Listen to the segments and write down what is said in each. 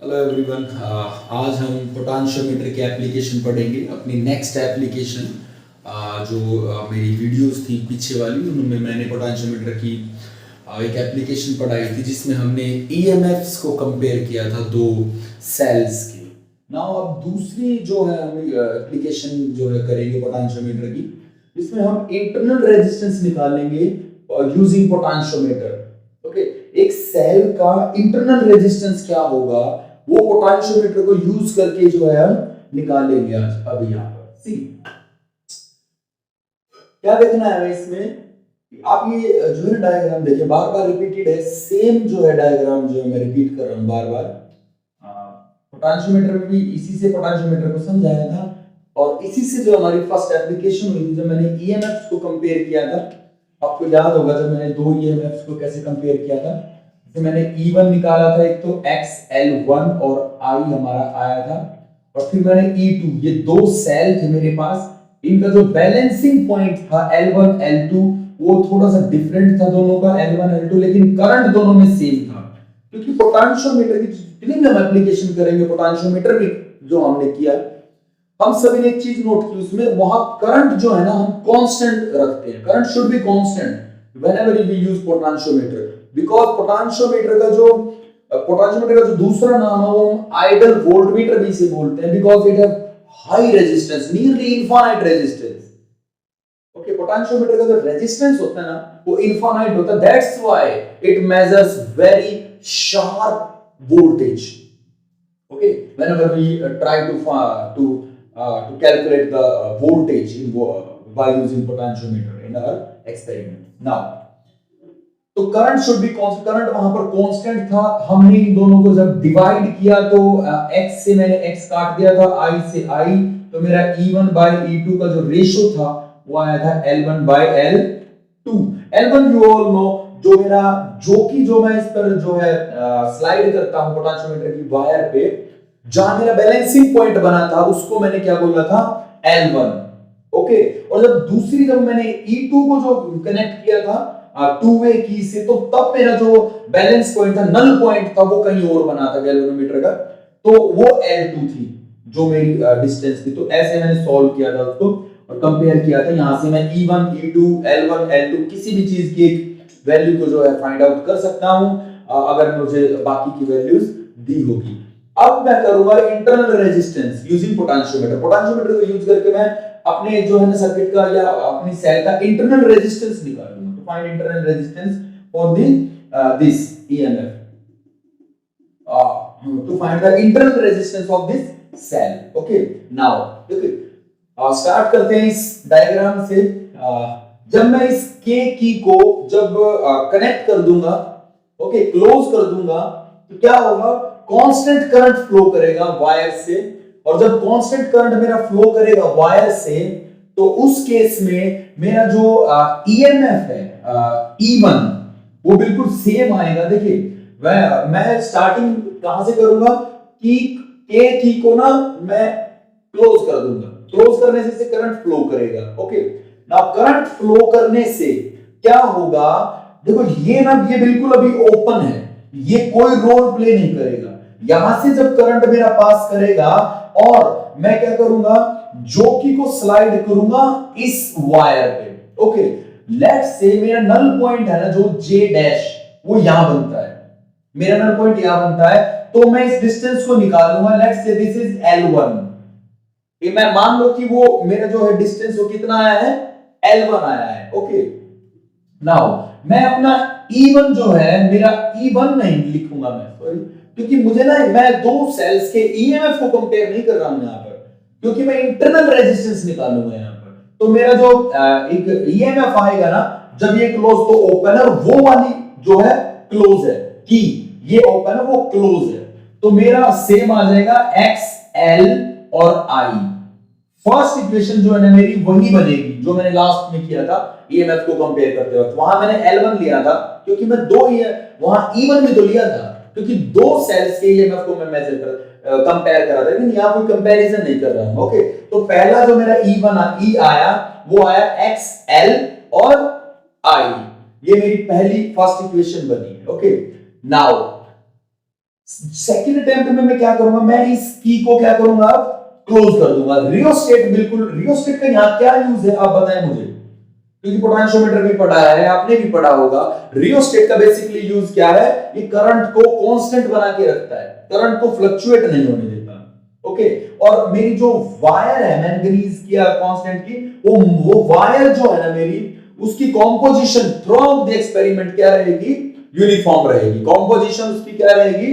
Hello everyone. आज हम potentiometer की एप्लीकेशन पढ़ेंगे। अपनी नेक्स्ट एप्लीकेशन जो मेरी वीडियोस थी पीछे वाली, उनमें मैंने पोटेंशियोमीटर की एक एप्लीकेशन पढ़ाई थी जिसमें हमने ईएमएफ्स को कंपेयर किया था दो सेल्स के। नाउ अब दूसरी जो है हम एप्लीकेशन जो है करेंगे पोटेंशियोमीटर की, जिसमें हम इंटरनल रेजिस्टेंस निकालेंगे यूजिंग पोटेंशियोमीटर। ओके, एक सेल का इंटरनल रेजिस्टेंस क्या होगा वो पोटेंशियोमीटर को यूज करके जो है हम निकालेंगे आज। अभी यहां पर सी क्या देखना है हमें इसमें, आप ये जो है डायग्राम देखिए, बार बार रिपीटेड है, सेम जो है डायग्राम जो है मैं रिपीट कर रहा हूं बार बार। पोटेंशियोमीटर में भी इसी से पोटेंशियोमीटर को समझाया था और इसी से जो हमारी फर्स्ट एप्लीकेशन हुई थी, जब मैंने ईएमएफ्स को कंपेयर किया था। आपको याद होगा जब मैंने दो ईएमएफ्स को कैसे कंपेयर किया था। तो मैंने E1 निकाला था, एक तो XL1 और I हमारा आया था, और फिर मैंने E2, ये दो सेल थे मेरे पास। इनका जो बैलेंसिंग पॉइंट था L1 L2 वो थोड़ा सा डिफरेंट था दोनों का, L1 L2, लेकिन करंट दोनों में सेम था। क्योंकि पोटेंशियोमीटर की जितनी भी हम एप्लीकेशन करेंगे, पोटेंशियोमीटर भी जो हमने किया, हम सभी ने एक चीज नोट की उसमें, वहां करंट जो है ना हम कांस्टेंट रखते हैं। Current should be constant whenever we use potentiometer, because potentiometer का जो दूसरा नाम है वो आइडल वोल्टमीटर भी इसे बोलते हैं, because it have high resistance, nearly infinite resistance. Okay, potentiometer का जो रेजिस्टेंस होता है ना वो इनफाइनाइट होता है, that's why it measures very sharp voltage. Okay, whenever we try to calculate the voltage by using potentiometer in our experiment. Now, तो current should be constant, current वहां पर कांस्टेंट था। हमने इन दोनों को जब डिवाइड किया तो x से मैंने x काट दिया था, i से i, तो मेरा E1 by E2 का जो रेशियो था वो आया था L1 by L2। L1 you all know, जो मैं इस पर जो है स्लाइड करता हूं पोटेंशियोमीटर की वायर पे, जहां मेरा बैलेंसिंग पॉइंट बना था उसको मैंने क्या बोला था, L1। ओके, और जब मैंने E2 को जो कनेक्ट किया था टू वे की से, तो तब मेरा जो बैलेंस पॉइंट था, नल पॉइंट था, वो कहीं और बना था गैल्वेनोमीटर का, तो वो L2 थी जो मेरी डिस्टेंस थी। तो ऐसे मैंने सॉल्व किया था उसको और कंपेयर किया था। यहां से मैं E1 E2 L1 L2 किसी भी चीज की एक वैल्यू को जो है फाइंड आउट कर सकता हूं अगर मुझे बाकी की वैल्यूज दी होगी। अब मैं करूंगा internal resistance using potentiometer. Potentiometer को यूज करके मैं अपने जो है ना सर्किट का या अपनी सेल का इंटरनल रेजिस्टेंस निकालूंगा। तो find internal resistance for this EMF, to find the internal resistance of this cell. Okay, now start करते हैं इस डायग्राम से। जब मैं इस K की को जब कनेक्ट कर दूंगा, ओके, क्लोज कर दूंगा, तो क्या होगा, कांस्टेंट करंट फ्लो करेगा वायर से। और जब कांस्टेंट करंट मेरा फ्लो करेगा वायर से, तो उस केस में मेरा जो ईएमएफ है E1 वो बिल्कुल सेम आएगा। देखिए मैं स्टार्टिंग कहां से करूंगा कि K की को ना मैं क्लोज कर दूंगा, क्लोज करने से करंट फ्लो करेगा। ओके, नाउ करंट फ्लो करने से क्या होगा, देखो ये बिल्कुल अभी ओपन है, ये कोई रोल प्ले नहीं करेगा। यहां से जब करंट मेरा पास करेगा और मैं क्या करूंगा, जोकी को स्लाइड करूंगा इस वायर पे। ओके, लेट्स से मेरा नल पॉइंट है ना जो J डैश, वो यहां बनता है, मेरा नल पॉइंट यहां बनता है। तो मैं इस डिस्टेंस को निकालूंगा, let's say this is L1। ये मैं मान लो कि वो मेरा जो है डिस्टेंस वो कितना आया है, L1 आया है। ओके, नाउ मैं अपना E1 जो है, मेरा E1 नहीं लिखूंगा मैं, सॉरी, क्योंकि मुझे ना, मैं दो सेल्स के ईएमएफ को कंपेयर नहीं कर रहा हूं यहां पर, क्योंकि मैं इंटरनल रेजिस्टेंस निकालूंगा यहां पर। तो मेरा जो एक ईएमएफ आएगा ना, जब ये क्लोज तो ओपन है, और वो वाली जो है क्लोज है, कि ये ओपन है वो क्लोज है, तो मेरा सेम आ जाएगा XL और I। फर्स्ट इक्वेशन जो है ना मेरी वही बनेगी जो मैंने लास्ट में किया था ईएमएफ को कंपेयर करते वक्त। वहां मैंने L1 लिया था क्योंकि मैं वहां E1 भी तो लिया था, क्योंकि दो सेल्स के ईएमएफ को मैं कंपेयर कर रहा था, लेकिन यहां कोई कंपैरिजन नहीं कर रहा हूं। ओके, तो पहला जो मेरा E आया वो आया XL और I, ये मेरी पहली फर्स्ट इक्वेशन बनी है। ओके, नाउ सेकंड अटेम्प्ट में मैं क्या करूंगा, मैं इस की को क्या करूंगा, क्लोज कर दूंगा। रियोस्टेट, बिल्कुल रियोस्टेट का यहां क्या यूज है आप बताएं मुझे, क्योंकि पोटेंशियोमीटर भी पढ़ा है, आपने भी पढ़ा होगा। रियोस्टेट का बेसिकली यूज क्या है, ये करंट को कांस्टेंट बना के रखता है, करंट को फ्लक्चुएट नहीं होने देता। ओके, और मेरी जो वायर है मैंगनीज की कांस्टेंट की, वो वायर जो है ना मेरी, उसकी composition through out the experiment क्या रहेगी, यूनिफॉर्म रहेगी। कॉम्पोजिशन उसकी क्या रहेगी,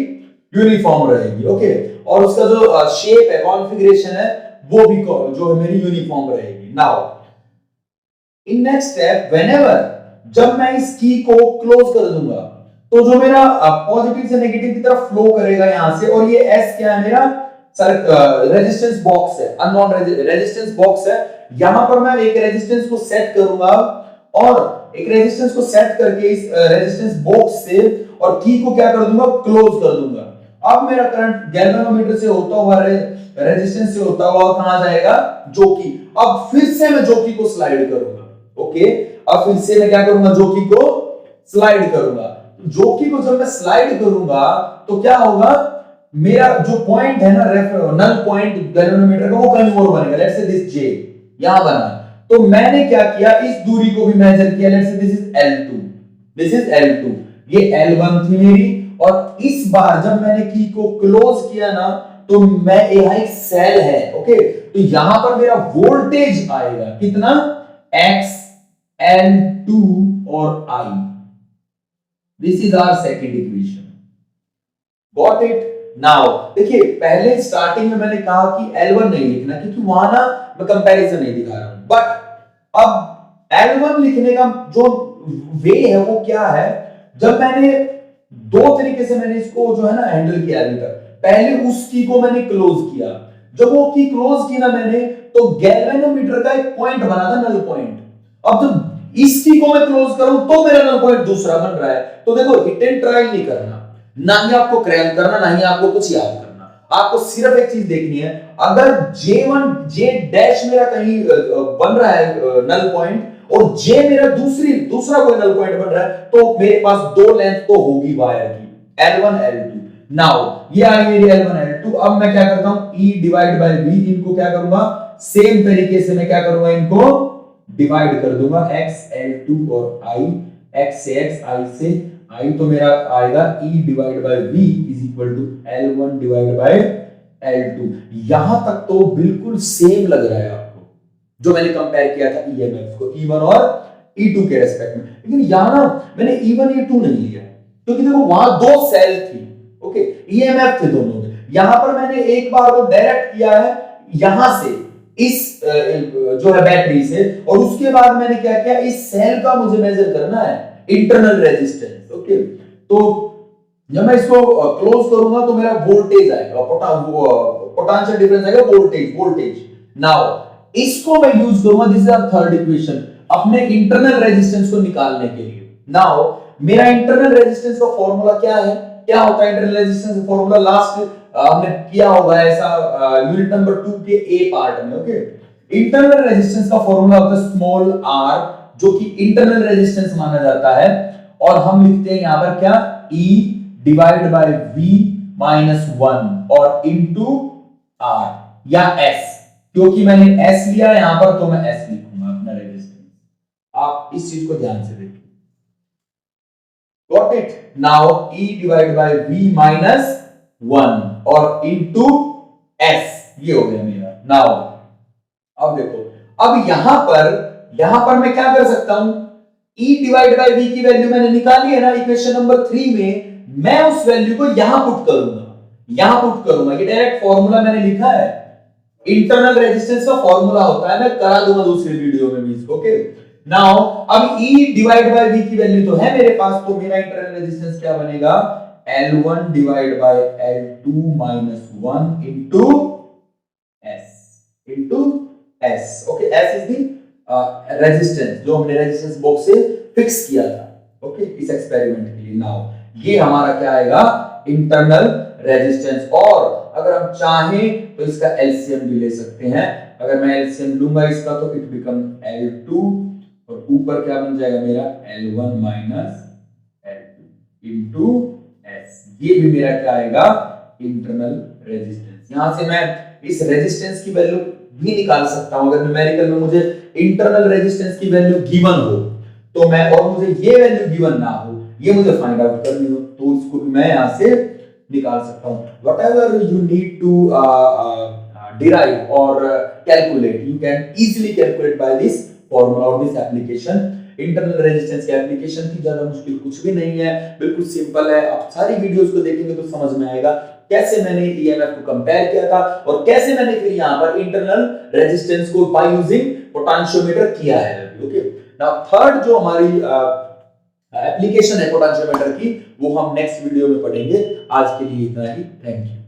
यूनिफॉर्म रहेगी। ओके, और उसका जो शेप है, कॉन्फ़िगरेशन है, वो भी जो है मेरी यूनिफॉर्म रहेगी। Now in next step, whenever, जब मैं इस की को क्लोज कर दूंगा, तो जो मेरा पॉजिटिव से नेगेटिव की तरफ फ्लो करेगा यहां से, और ये एस क्या है मेरा, रेजिस्टेंस बॉक्स है, अननोन रेजिस्टेंस बॉक्स है। यहां पर मैं एक रेजिस्टेंस को सेट करूंगा, और एक रेजिस्टेंस को सेट करके इस रेजिस्टेंस बॉक्स से और की को क्या कर दूंगा, क्लोज कर दूंगा। अब मेरा करंट गैल्वेनोमीटर से होता हुआ, रेजिस्टेंस से होता हुआ कहां जाएगा, जोकी। अब फिर से मैं जोकी को स्लाइड करूंगा। ओके, अब फिर से मैं क्या करूंगा, जोकी को स्लाइड करूंगा। जोकी को जब मैं स्लाइड करूंगा तो क्या होगा, मेरा जो पॉइंट है ना, नल पॉइंट गैल्वेनोमीटर का, वो कहीं और बनेगा। लेट्स से दिस जे यहां बना, तो मैंने क्या किया, इस दूरी को भी मेजर किया। Let's say this is L2, this is L2, ये L1 थी मेरी। और इस बार जब मैंने की को क्लोज किया ना, तो मैं यहां एक सेल है। ओके, तो यहां पर मेरा वोल्टेज आएगा कितना, X L2 और I। This is our second equation. Got it. Now देखिए, पहले स्टार्टिंग में मैंने कहा कि L1 नहीं लिखना, क्योंकि वहां ना मैं कंपैरिजन नहीं दिखा रहा हूं। बट अब L1 लिखने का जो वे है वो क्या है, जब मैंने दो तरीके से मैंने इसको जो है ना हैंडल किया अभी तक। पहले उस की को मैंने क्लोज किया, जब वो की क्लोज की ना मैंने, तो गैल्वेनोमीटर का एक पॉइंट बना था, नल पॉइंट। अब जब इस की को मैं क्लोज करूं तो मेरा नल पॉइंट दूसरा बन रहा है। तो देखो, हिट एंड ट्रायल नहीं करना, ना ही आपको क्रैम करना, ना ही आपको कुछ याद करना। आपको सिर्फ एक चीज देखनी है, अगर J1 J डैश मेरा कहीं बन रहा है नल पॉइंट, और J मेरा दूसरा कोई नल पॉइंट बन रहा है, तो मेरे पास दो लेंथ तो होगी वायर की, L1 L2। नाउ ये आ गई मेरी L1 L2। अब मैं क्या करता हूं, E डिवाइड बाय V, इनको क्या करूंगा, सेम तरीके से मैं क्या करूंगा, इनको डिवाइड कर दूंगा, X L2 और I, X से X, I से I, तो मेरा आएगा E divide by V is equal to L1 divide by L2। यहां तक तो बिल्कुल सेम लग रहा है आपको, जो मैंने कंपेयर किया था ईएमएफ को E1 और E2 के रेस्पेक्ट में। लेकिन यहां ना मैंने E1 E2 नहीं लिया, क्योंकि देखो वहां दो सेल थी। ओके, ईएमएफ थे दोनों में। यहां पर मैंने एक बार को डायरेक्ट किया है यहां से, इस जो है बैटरी से, और उसके बाद मैंने क्या किया, इस सेल का मुझे मेजर करना है इंटरनल रेजिस्टेंस। ओके, तो जब मैं इसको क्लोज करूंगा तो मेरा वोल्टेज आएगा, पोटेंशियल डिफरेंस आएगा, वोल्टेज। नाउ इसको मैं यूज करूंगा, this is our third equation, अपने इंटरनल रेजिस्टेंस को निकालने के लिए। नाउ मेरा इंटरनल रेजिस्टेंस का फॉर्मूला क्या है, क्या होता है इंटरनल रेजिस्टेंस का फॉर्मूला, लास्ट हमने किया होगा ऐसा यूनिट नंबर 2 के ए पार्ट में। ओके, इंटरनल रेजिस्टेंस का फॉर्मूला होता है स्मॉल r, जो कि इंटरनल रेजिस्टेंस माना जाता है, और हम लिखते हैं यहां पर क्या, E divide by V minus 1 और इनटू R या S, क्योंकि मैंने S लिया यहां पर तो मैं S लिखूंगा अपना रेजिस्टेंस। आप इस चीज को ध्यान से देखिए। Got it. Now E divide by V minus 1 और इनटू S, ये हो गया मेरा। नाउ अब देखो, अब यहां पर मैं क्या कर सकता हूं, E डिवाइड बाय V की वैल्यू मैंने निकाली है ना इक्वेशन नंबर 3 में, मैं उस वैल्यू को यहां पुट करूंगा। ये डायरेक्ट फॉर्मूला मैंने लिखा है, इंटरनल रेजिस्टेंस का फॉर्मूला होता है, मैं करा दूंगा दूसरी वीडियो में भी इसको। ओके, नाउ अब E डिवाइड बाय V की वैल्यू तो है मेरे पास, तो मेरा इंटरनल रेजिस्टेंस क्या बनेगा, L1 divide by L2 minus 1 into S। Okay, S is the resistance जो हमने रेजिस्टेंस बॉक्स से फिक्स किया था। ओके, इस एक्सपेरिमेंट के लिए। नाउ ये हमारा क्या आएगा, इंटरनल रेजिस्टेंस। और अगर हम चाहें तो इसका एलसीएम भी ले सकते हैं। अगर मैं एलसीएम लूंगा इसका, तो इट बिकम L2, और ऊपर क्या बन जाएगा मेरा, L1 minus L2 into S। ये भी मेरा क्या आएगा, इंटरनल रेजिस्टेंस। यहां से मैं इस रेजिस्टेंस की वैल्यू भी निकाल सकता हूं। अगर न्यूमेरिकल में मुझे इंटरनल रेजिस्टेंस की वैल्यू गिवन हो तो मैं, और मुझे ये वैल्यू गिवन ना हो, ये मुझे फाइंड आउट करनी हो, तो इसको भी मैं यहां से निकाल सकता हूं। Whatever you need to derive or calculate, you can easily calculate by this formula or this application। Internal resistance की एप्लीकेशन थी, ज्यादा मुश्किल कुछ भी नहीं है, बिल्कुल सिंपल है। आप सारी वीडियोस को देखेंगे तो समझ में आएगा कैसे मैंने ईएमएफ को कंपेयर किया था और कैसे मैंने फिर यहां पर इंटरनल रेजिस्टेंस को बाय यूजिंग पोटेंशियोमीटर किया है। ओके, नाउ थर्ड जो हमारी एप्लीकेशन है पोटेंशियोमीटर की, वो हम नेक्स्ट वीडियो में पढ़ेंगे। आज के लिए इतना ही, थैंक यू।